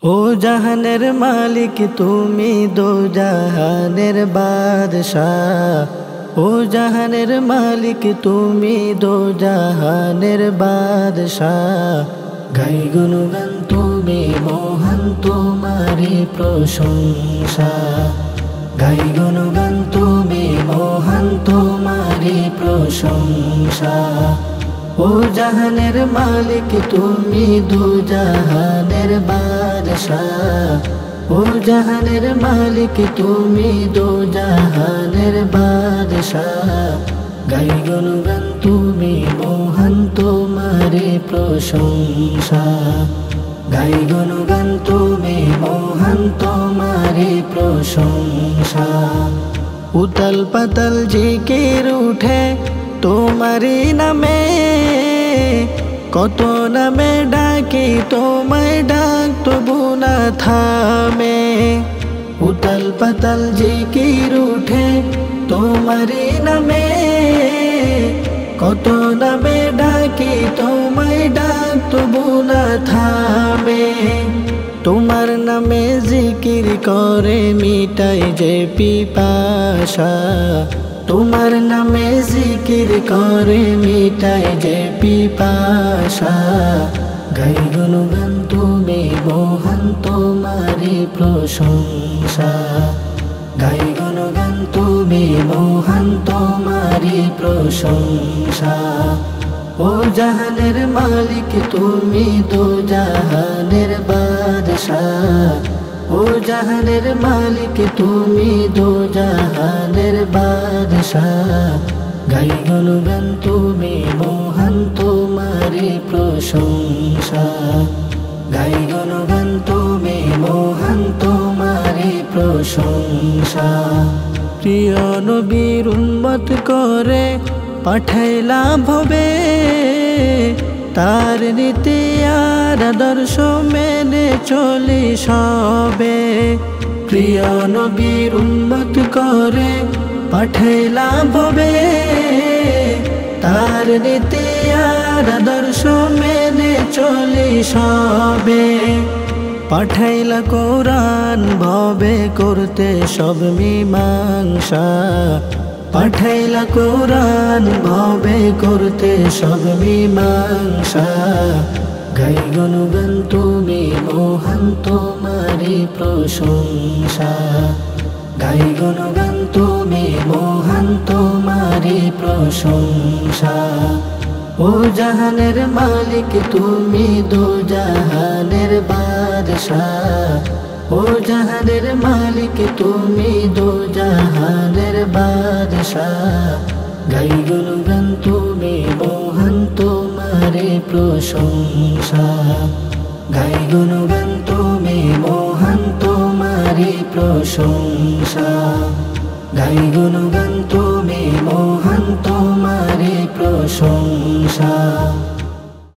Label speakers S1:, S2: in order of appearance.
S1: ও জাহানের মালিক তুমি দো জাহানের বাদশাহ। ও জাহানের মালিক তুমি দো জাহানের বাদশাহ। গাই গুণগান তুমি মহান তোমারি প্রশংসা। গাই গুণগান তুমি মহান তোমারি প্রশংসা। ও জাহানের মালিক তুমি দো জাহানের বাদশাহ। ও জাহানের মালিক তুমি দো জাহানের বাদশাহ। গাই গুণগান তুমি মহান তোমারি প্রশংসা। গাই গুণগান তুমি মহান তোমারি প্রশংসা। উতাল পাতাল জিকির উঠে তোমারি নামে, কত নামে ডাকি তোমায় ডাক তবু না থামে। উতাল পাতাল জিকির উঠে তোমারি নামে, কত নামে ডাকি তোমায় ডাক তবু না থামে। তোমার নামে জিকির করে মিটাই যে পিপাসা। তোমার নামে জিকির করে মিটাই যে পিপাসা। গাই গুণগান তুমি মহান তোমারি প্রশংসা। গাই গুণগান তুমি মহান তোমারি প্রশংসা। ও জাহানের মালিক তুমি দো জাহানের বাদশাহ। ও জাহানের মালিক তুমি দো জাহানের বাদশাহ। গাই গুণগান তুমি মহান তোমারি প্রশংসা। গাই গুণগান তুমি মহান তোমারি প্রশংসা। প্রিয় নবীর উম্মত করে পাঠাইলা ভবে, তার নীতি আর আদর্শ মেনে চলি সবে। প্রিয় নবীর উম্মত করে পাঠাইলা ভবে, তার নীতি আর আদর্শ মেনে চলি সবে। পাঠাইলা কোরআন ভবে করতে সব মীমাংসা। পাঠাইলা কোরআন ভবে করতে সব মীমাংসা। গাই গুণগান তুমি মহান তোমারি প্রশংসা। গাই গুণগান তুমি মহান তোমারি প্রশংসা। ও জাহানের মালিক তুমি দো জাহানের বাদশাহ। ও জাহানের মালিক তুমি দো জাহানের বাদশাহ। গাই গুণগান তুমি মহান তোমারি প্রশংসা। গাই গুণগান তুমি মহান তোমারি প্রশংসা। গাই গুণগান তুমি মহান তোমারি প্রশংসা।